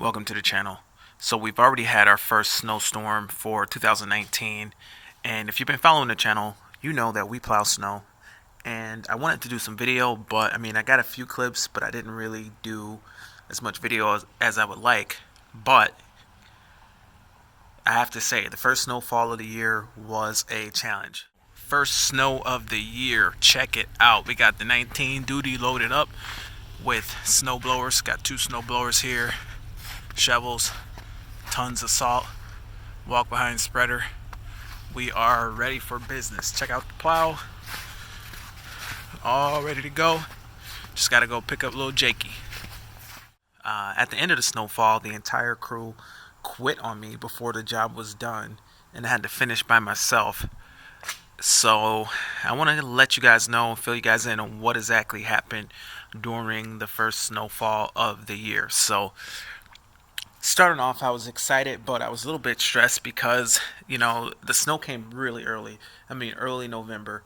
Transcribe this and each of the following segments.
Welcome to the channel. So we've already had our first snowstorm for 2019, and if you've been following the channel, you know that we plow snow. And I wanted to do some video, but I got a few clips, but I didn't really do as much video as I would like. But I have to say, the first snowfall of the year was a challenge. First snow of the year, check it out. We got the 19 duty loaded up with snow blowers. Got two snow blowers here, shovels, tons of salt, walk behind spreader. We are ready for business. Check out the plow, all ready to go. Just gotta go pick up little Jakey. At the end of the snowfall, the entire crew quit on me before the job was done, and I had to finish by myself. So I want to let you guys know, fill you guys in on what exactly happened during the first snowfall of the year. So starting off, I was excited, but I was a little bit stressed because, the snow came really early. Early November,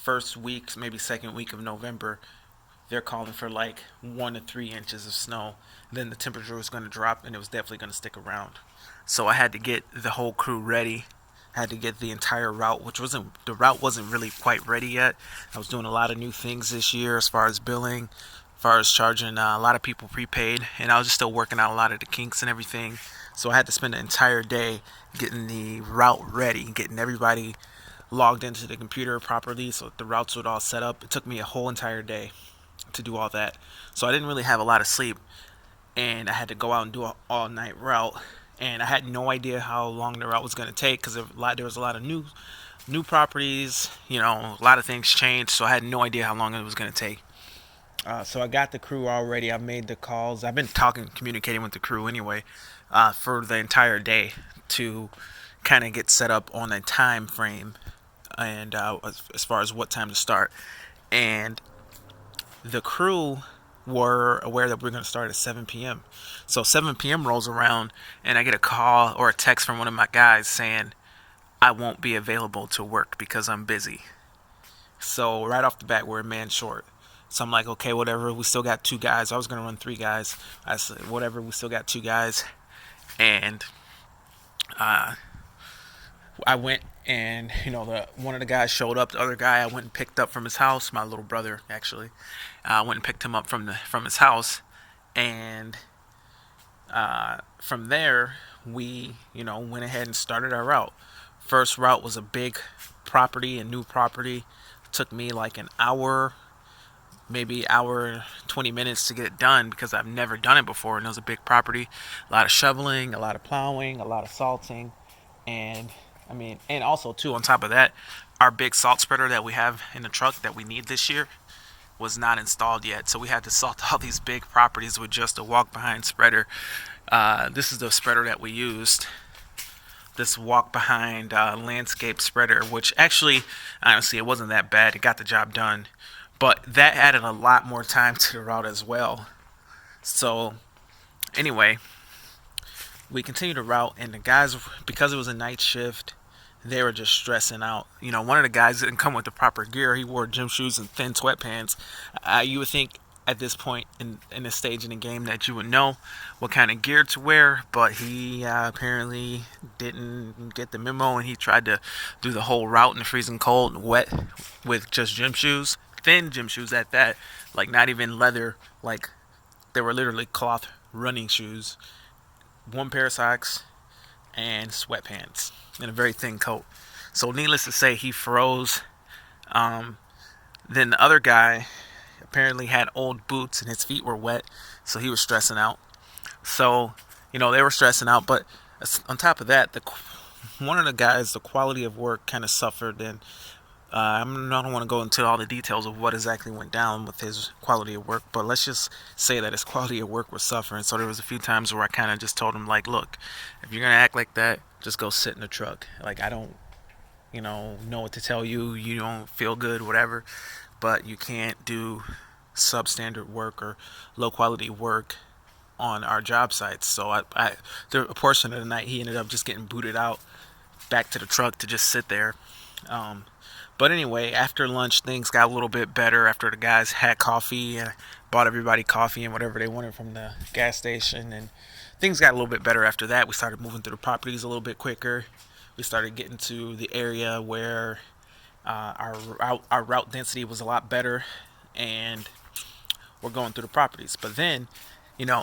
first week, maybe second week of November. They're calling for like 1 to 3 inches of snow. Then the temperature was going to drop, and it was definitely going to stick around. So I had to get the whole crew ready. I had to get the entire route, the route wasn't really quite ready yet. I was doing a lot of new things this year as far as billing, as far as charging a lot of people prepaid, and I was just still working out a lot of the kinks and everything. So I had to spend the entire day getting the route ready, getting everybody logged into the computer properly so the routes would all set up. It took me a whole entire day to do all that. So I didn't really have a lot of sleep, and I had to go out and do an all-night route. And I had no idea how long the route was going to take because there was a lot of new properties. A lot of things changed, so I had no idea how long it was going to take. So I got the crew all ready. I made the calls. I've been communicating with the crew anyway for the entire day to kind of get set up on a time frame and as far as what time to start. And the crew were aware that we're going to start at 7 p.m. So 7 p.m. rolls around, and I get a call or a text from one of my guys saying I won't be available to work because I'm busy. So right off the bat, we're a man short. So I'm like, okay, whatever. We still got 2 guys. I was going to run 3 guys. I said, whatever. We still got 2 guys. And I went and, one of the guys showed up. The other guy I went and picked up from his house. My little brother, actually. I went and picked him up from his house. And from there, we, went ahead and started our route. First route was a big property, a new property. It took me like an hour, maybe hour 20 minutes to get it done because I've never done it before, and it was a big property. A lot of shoveling, a lot of plowing, a lot of salting, and also too, on top of that, our big salt spreader that we have in the truck that we need this year was not installed yet, so we had to salt all these big properties with just a walk behind spreader. This is the spreader that we used, this walk behind landscape spreader, which actually, honestly, it wasn't that bad. It got the job done, but that added a lot more time to the route as well. So anyway, we continued to route, and the guys, because it was a night shift, they were just stressing out. One of the guys didn't come with the proper gear. He wore gym shoes and thin sweatpants. You would think at this point in this stage in the game that you would know what kind of gear to wear, but he apparently didn't get the memo, and he tried to do the whole route in the freezing cold and wet with just gym shoes, thin gym shoes at that, like not even leather, like they were literally cloth running shoes, 1 pair of socks, and sweatpants, and a very thin coat. So needless to say, he froze. Then the other guy apparently had old boots, and his feet were wet, so he was stressing out. So, they were stressing out, but on top of that, one of the guys, the quality of work kind of suffered, and I don't want to go into all the details of what exactly went down with his quality of work, but let's just say that his quality of work was suffering. So there was a few times where I kind of just told him, like, look, if you're going to act like that, just go sit in the truck. Like, I don't, know what to tell you. You don't feel good, whatever, but you can't do substandard work or low quality work on our job sites. So a portion of the night, he ended up just getting booted out back to the truck to just sit there. But anyway, after lunch, things got a little bit better after the guys had coffee. Bought everybody coffee and whatever they wanted from the gas station, and things got a little bit better after that. We started moving through the properties a little bit quicker. We started getting to the area where our route density was a lot better, and we're going through the properties. But then,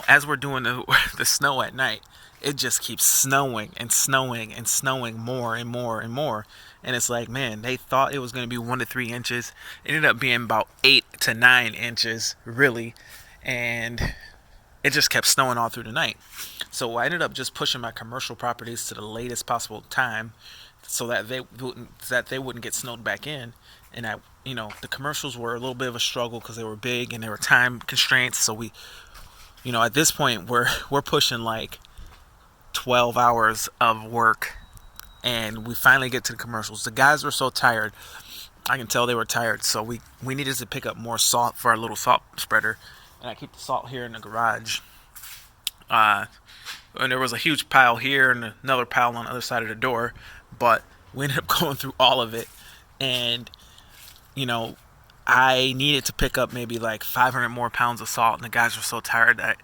as we're doing the snow at night, it just keeps snowing and snowing and snowing more and more and more. And it's like, man, they thought it was going to be 1 to 3 inches. It ended up being about 8 to 9 inches, really. And it just kept snowing all through the night. So I ended up just pushing my commercial properties to the latest possible time, so that they wouldn't get snowed back in. And the commercials were a little bit of a struggle because they were big and there were time constraints. So we, at this point we're pushing like 12 hours of work, and we finally get to the commercials. The guys were so tired. I can tell they were tired. So we needed to pick up more salt for our little salt spreader, and I keep the salt here in the garage. And there was a huge pile here and another pile on the other side of the door, but we ended up going through all of it. And I needed to pick up maybe like 500 more pounds of salt, and the guys were so tired that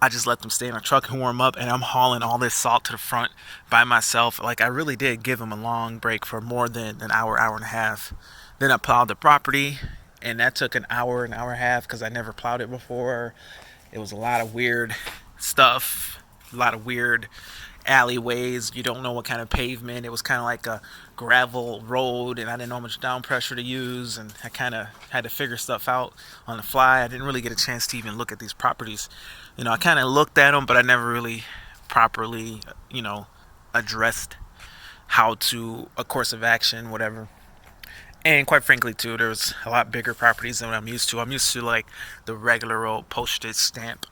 I just let them stay in the truck and warm up, and I'm hauling all this salt to the front by myself. Like, I really did give them a long break for more than an hour, hour and a half. Then I plowed the property, and that took an hour and a half because I never plowed it before. It was a lot of weird stuff, a lot of weird alleyways. You don't know what kind of pavement. It was kind of like a gravel road, and I didn't know how much down pressure to use, and I kind of had to figure stuff out on the fly. I didn't really get a chance to even look at these properties. I kind of looked at them, but I never really properly, addressed how to a course of action, whatever. And quite frankly, too, there's a lot bigger properties than what I'm used to. I'm used to like the regular old postage stamp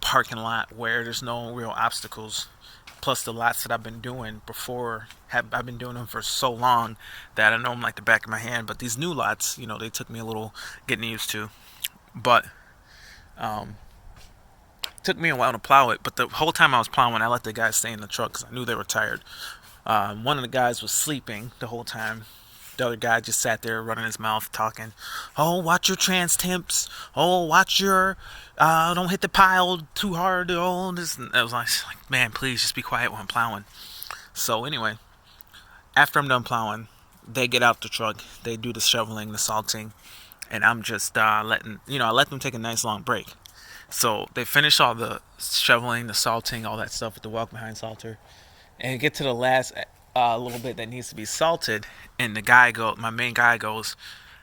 parking lot where there's no real obstacles. Plus the lots that I've been doing before, I've been doing them for so long that I know them like the back of my hand. But these new lots, they took me a little getting used to. But it took me a while to plow it. But the whole time I was plowing, I let the guys stay in the truck because I knew they were tired. One of the guys was sleeping the whole time. The other guy just sat there running his mouth talking, oh, watch your trans temps, oh, watch your don't hit the pile too hard, oh, this. And I was like, man, please just be quiet while I'm plowing. So anyway, after I'm done plowing, they get out the truck, they do the shoveling, the salting, and I'm just I let them take a nice long break. So they finish all the shoveling, the salting, all that stuff with the walk behind salter, and get to the last little bit that needs to be salted, and my main guy goes,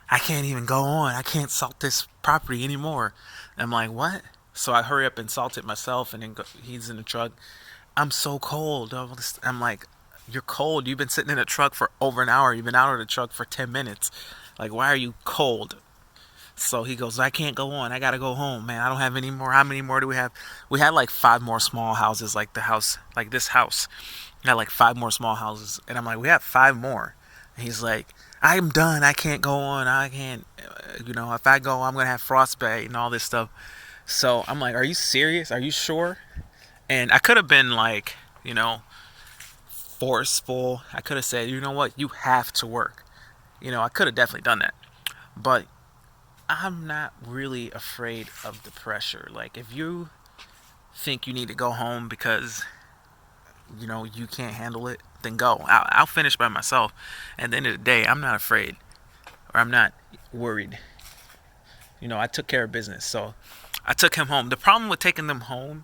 I can't even go on. I can't salt this property anymore. And I'm like, what? So I hurry up and salt it myself, and then he's in the truck. I'm so cold. I'm like, you're cold. You've been sitting in a truck for over an hour. You've been out of the truck for 10 minutes. Like, why are you cold? So he goes, I can't go on. I got to go home, man. I don't have any more. How many more do we have? We had like 5 more small houses, like this house. We had like 5 more small houses. And I'm like, we have 5 more. And he's like, I'm done. I can't go on. I can't, if I go, I'm going to have frostbite and all this stuff. So I'm like, are you serious? Are you sure? And I could have been like, forceful. I could have said, you know what? You have to work. I could have definitely done that. But I'm not really afraid of the pressure. Like, if you think you need to go home because you can't handle it, then go. I'll finish by myself. At the end of the day, I'm not afraid, or I'm not worried. I took care of business, so I took him home. The problem with taking him home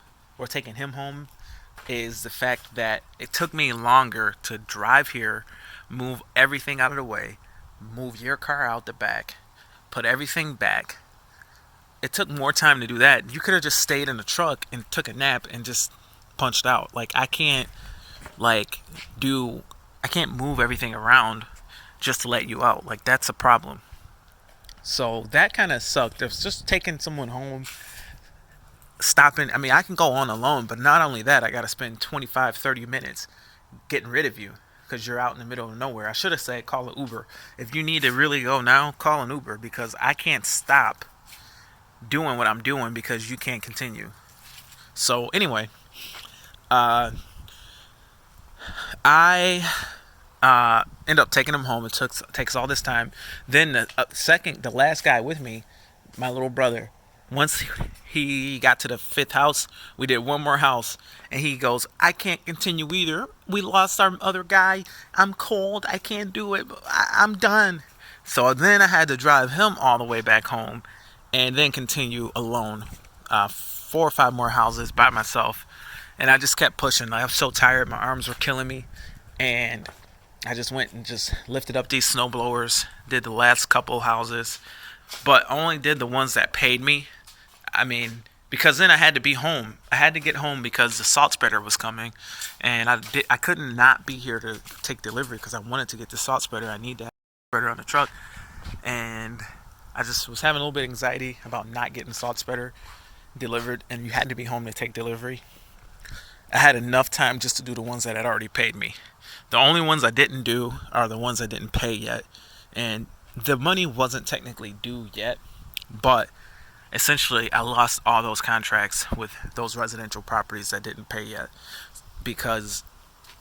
is the fact that it took me longer to drive here, move everything out of the way, move your car out the back, put everything back. It took more time to do that. You could have just stayed in the truck and took a nap and just punched out. Like, I can't move everything around just to let you out. Like, that's a problem. So that kind of sucked. It was just taking someone home, stopping. I mean, I can go on alone, but not only that, I got to spend 25-30 minutes getting rid of you because you're out in the middle of nowhere. I should have said call an Uber. If you need to really go now, call an Uber, because I can't stop doing what I'm doing because you can't continue. So anyway, I end up taking him home. It takes all this time. Then the last guy with me, my little brother, Once he got to the fifth house, we did one more house, and he goes, "I can't continue either. We lost our other guy. I'm cold. I can't do it. I'm done." So then I had to drive him all the way back home, and then continue alone, 4 or 5 more houses by myself, and I just kept pushing. I was so tired. My arms were killing me, and I just went and just lifted up these snow blowers, did the last couple houses, but only did the ones that paid me. I mean, because then I had to be home. I had to get home because the salt spreader was coming, and I couldn't not be here to take delivery because I wanted to get the salt spreader. I need that spreader on the truck, and I just was having a little bit of anxiety about not getting salt spreader delivered, and you had to be home to take delivery. I had enough time just to do the ones that had already paid me. The only ones I didn't do are the ones I didn't pay yet, and the money wasn't technically due yet, but essentially I lost all those contracts with those residential properties that didn't pay yet because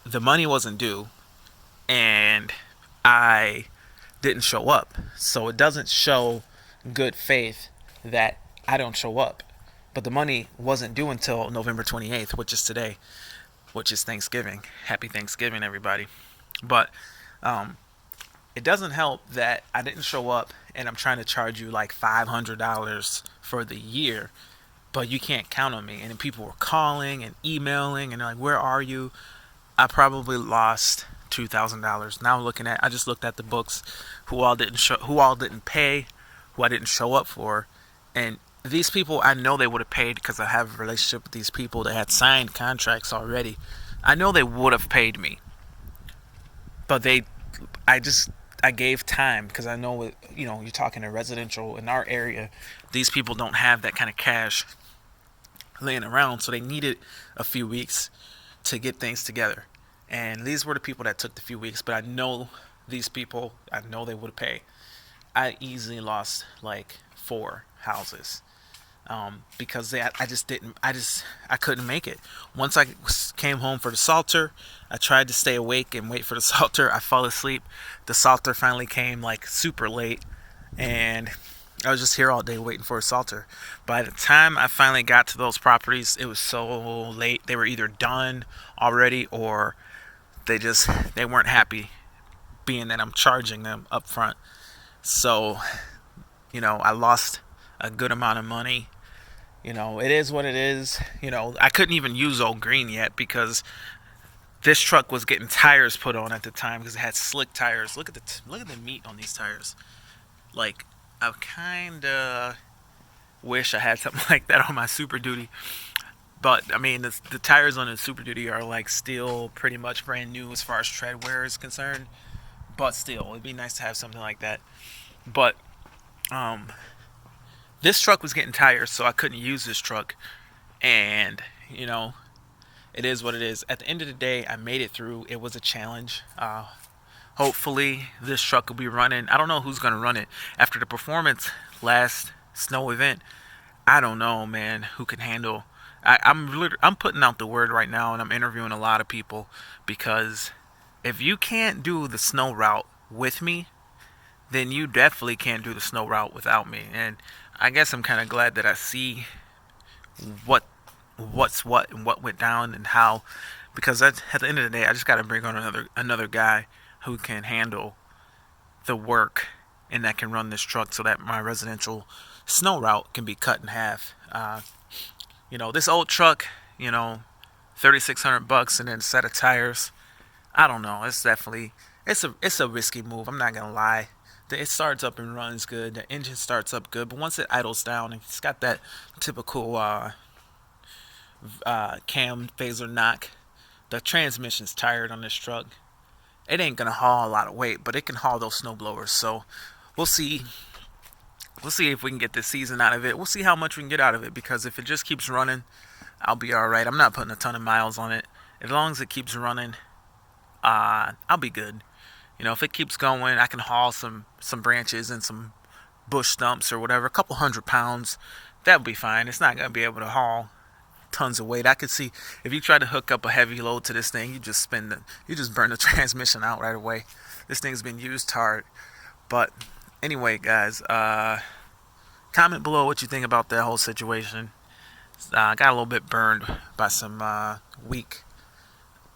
the money wasn't due and I didn't show up. So it doesn't show good faith that I don't show up. But the money wasn't due until November 28th, which is today, which is Thanksgiving. Happy Thanksgiving, everybody. But it doesn't help that I didn't show up and I'm trying to charge you like $500 for the year, but you can't count on me. And then people were calling and emailing and they're like, "Where are you?" I probably lost $2,000. Now I'm looking at, I just looked at the books, who all didn't pay, who I didn't show up for, and these people, I know they would have paid because I have a relationship with these people that had signed contracts already. I know they would have paid me, but I gave time because I know, you're talking to residential in our area. These people don't have that kind of cash laying around, so they needed a few weeks to get things together. And these were the people that took the few weeks, but I know these people, I know they would pay. I easily lost like 4 houses because I couldn't make it. Once I came home for the salter, I tried to stay awake and wait for the salter. I fell asleep. The salter finally came like super late, and I was just here all day waiting for a salter. By the time I finally got to those properties, it was so late. They were either done already or they weren't happy being that I'm charging them up front. So, I lost a good amount of money. It is what it is. I couldn't even use Old Green yet because this truck was getting tires put on at the time because it had slick tires. Look at the meat on these tires. Like, I kind of wish I had something like that on my Super Duty. But I mean, the tires on the Super Duty are like still pretty much brand new as far as tread wear is concerned. But still, it'd be nice to have something like that. But this truck was getting tires, so I couldn't use this truck. And it is what it is. At the end of the day, I made it through. It was a challenge. Hopefully, this truck will be running. I don't know who's gonna run it after the performance last snow event. I don't know, man, who can handle. I'm putting out the word right now, and I'm interviewing a lot of people because if you can't do the snow route with me, then you definitely can't do the snow route without me. And I guess I'm kind of glad that I see what's what and what went down and how, because at the end of the day, I just got to bring on another guy who can handle the work and that can run this truck so that my residential snow route can be cut in half. This old truck, $3,600 and then a set of tires. I don't know. It's definitely it's a risky move. I'm not gonna lie. It starts up and runs good. The engine starts up good, but once it idles down, it's got that typical cam phaser knock. The transmission's tired on this truck. It ain't gonna haul a lot of weight, but it can haul those snow blowers. So we'll see. We'll see if we can get this season out of it. We'll see how much we can get out of it, because if it just keeps running, I'll be all right. I'm not putting a ton of miles on it. As long as it keeps running, I'll be good. If it keeps going, I can haul some branches and some bush stumps or whatever, a couple 100 pounds. That'll be fine. It's not gonna be able to haul tons of weight. I could see if you try to hook up a heavy load to this thing, you just burn the transmission out right away. This thing's been used hard. But anyway, guys, Comment below what you think about that whole situation. Got a little bit burned by weak,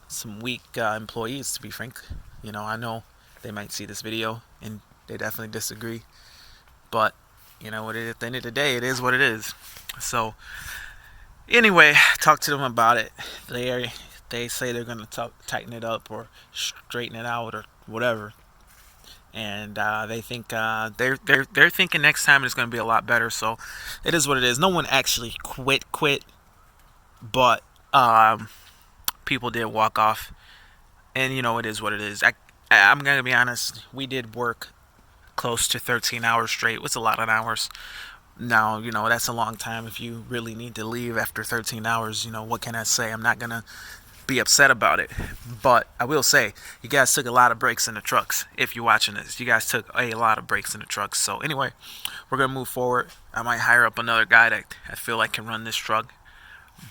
some weak employees. To be frank, I know they might see this video and they definitely disagree, but at the end of the day, it is what it is. So anyway, talk to them about it. They say they're gonna tighten it up or straighten it out or whatever, and they think they're thinking next time it's gonna be a lot better. So it is what it is. No one actually quit, but people did walk off, and it is what it is. I'm gonna be honest. We did work close to 13 hours straight. It was a lot of hours. Now, that's a long time. If you really need to leave after 13 hours, what can I say? I'm not going to be upset about it. But I will say, you guys took a lot of breaks in the trucks. If you're watching this, you guys took a lot of breaks in the trucks. So anyway, we're going to move forward. I might hire up another guy that I feel like can run this truck.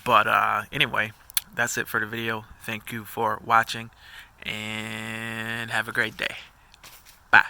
But anyway, that's it for the video. Thank you for watching and have a great day. Bye.